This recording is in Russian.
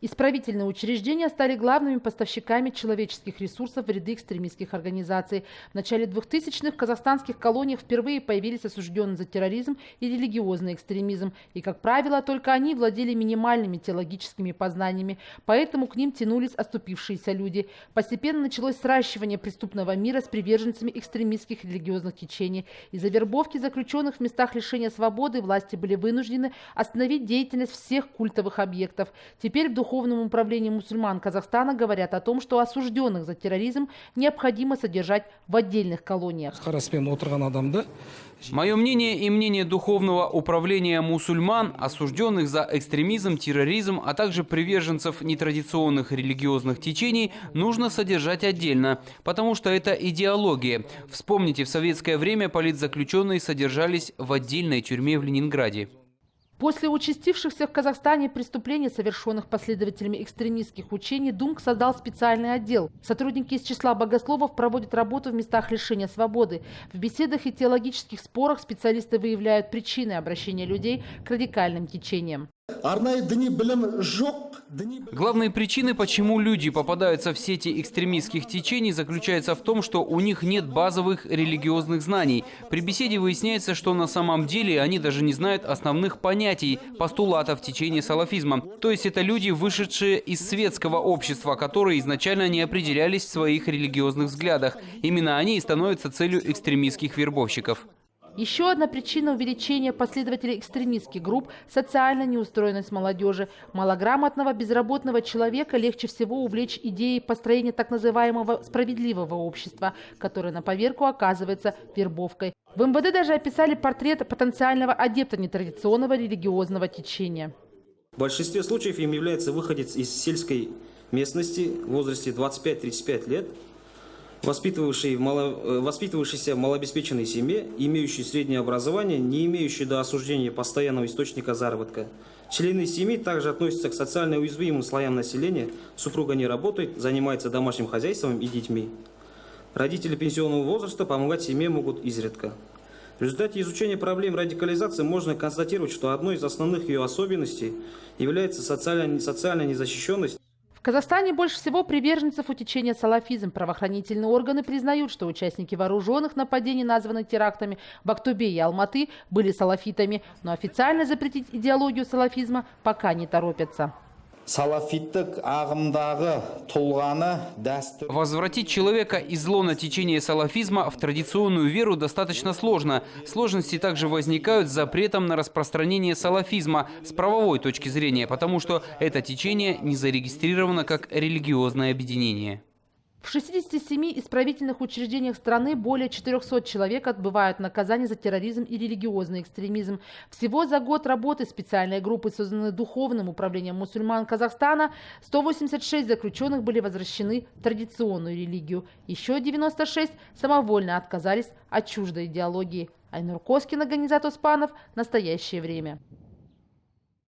Исправительные учреждения стали главными поставщиками человеческих ресурсов в ряды экстремистских организаций. В начале 2000-х в казахстанских колониях впервые появились осужденные за терроризм и религиозный экстремизм. И, как правило, только они владели минимальными теологическими познаниями, поэтому к ним тянулись оступившиеся люди. Постепенно началось сращивание преступного мира с приверженцами экстремистских религиозных течений. Из-за вербовки заключенных в местах лишения свободы власти были вынуждены остановить деятельность всех культовых объектов. Теперь в Духовном управлении мусульман Казахстана говорят о том, что осужденных за терроризм необходимо содержать в отдельных колониях. Мое мнение и мнение Духовного управления мусульман, осужденных за экстремизм, терроризм, а также приверженцев нетрадиционных религиозных течений, нужно содержать отдельно, потому что это идеология. Вспомните, в советское время политзаключенные содержались в отдельной тюрьме в Ленинграде. После участившихся в Казахстане преступлений, совершенных последователями экстремистских учений, ДУМК создал специальный отдел. Сотрудники из числа богословов проводят работу в местах лишения свободы. В беседах и теологических спорах специалисты выявляют причины обращения людей к радикальным течениям. Главные причины, почему люди попадаются в сети экстремистских течений, заключаются в том, что у них нет базовых религиозных знаний. При беседе выясняется, что на самом деле они даже не знают основных понятий, постулатов течения салафизма. То есть это люди, вышедшие из светского общества, которые изначально не определялись в своих религиозных взглядах. Именно они и становятся целью экстремистских вербовщиков. Еще одна причина увеличения последователей экстремистских групп – социальная неустроенность молодежи. Малограмотного, безработного человека легче всего увлечь идеей построения так называемого справедливого общества, которое на поверку оказывается вербовкой. В МВД даже описали портрет потенциального адепта нетрадиционного религиозного течения. В большинстве случаев им является выходец из сельской местности в возрасте 25-35 лет, воспитывавшийся в малообеспеченной семье, имеющий среднее образование, не имеющий до осуждения постоянного источника заработка. Члены семьи также относятся к социально уязвимым слоям населения. Супруга не работает, занимается домашним хозяйством и детьми. Родители пенсионного возраста помогать семье могут изредка. В результате изучения проблем радикализации можно констатировать, что одной из основных ее особенностей является социальная незащищенность. В Казахстане больше всего приверженцев у течения салафизм. Правоохранительные органы признают, что участники вооруженных нападений, названных терактами в Актубе и Алматы, были салафитами. Но официально запретить идеологию салафизма пока не торопятся. Возвратить человека из лона течения салафизма в традиционную веру достаточно сложно. Сложности также возникают с запретом на распространение салафизма с правовой точки зрения, потому что это течение не зарегистрировано как религиозное объединение. В 67 исправительных учреждениях страны более 400 человек отбывают наказание за терроризм и религиозный экстремизм. Всего за год работы специальной группы, созданной Духовным управлением мусульман Казахстана, 186 заключенных были возвращены в традиционную религию. Еще 96 самовольно отказались от чуждой идеологии. Айнур Коскин, Ганизат Оспанов. Настоящее время.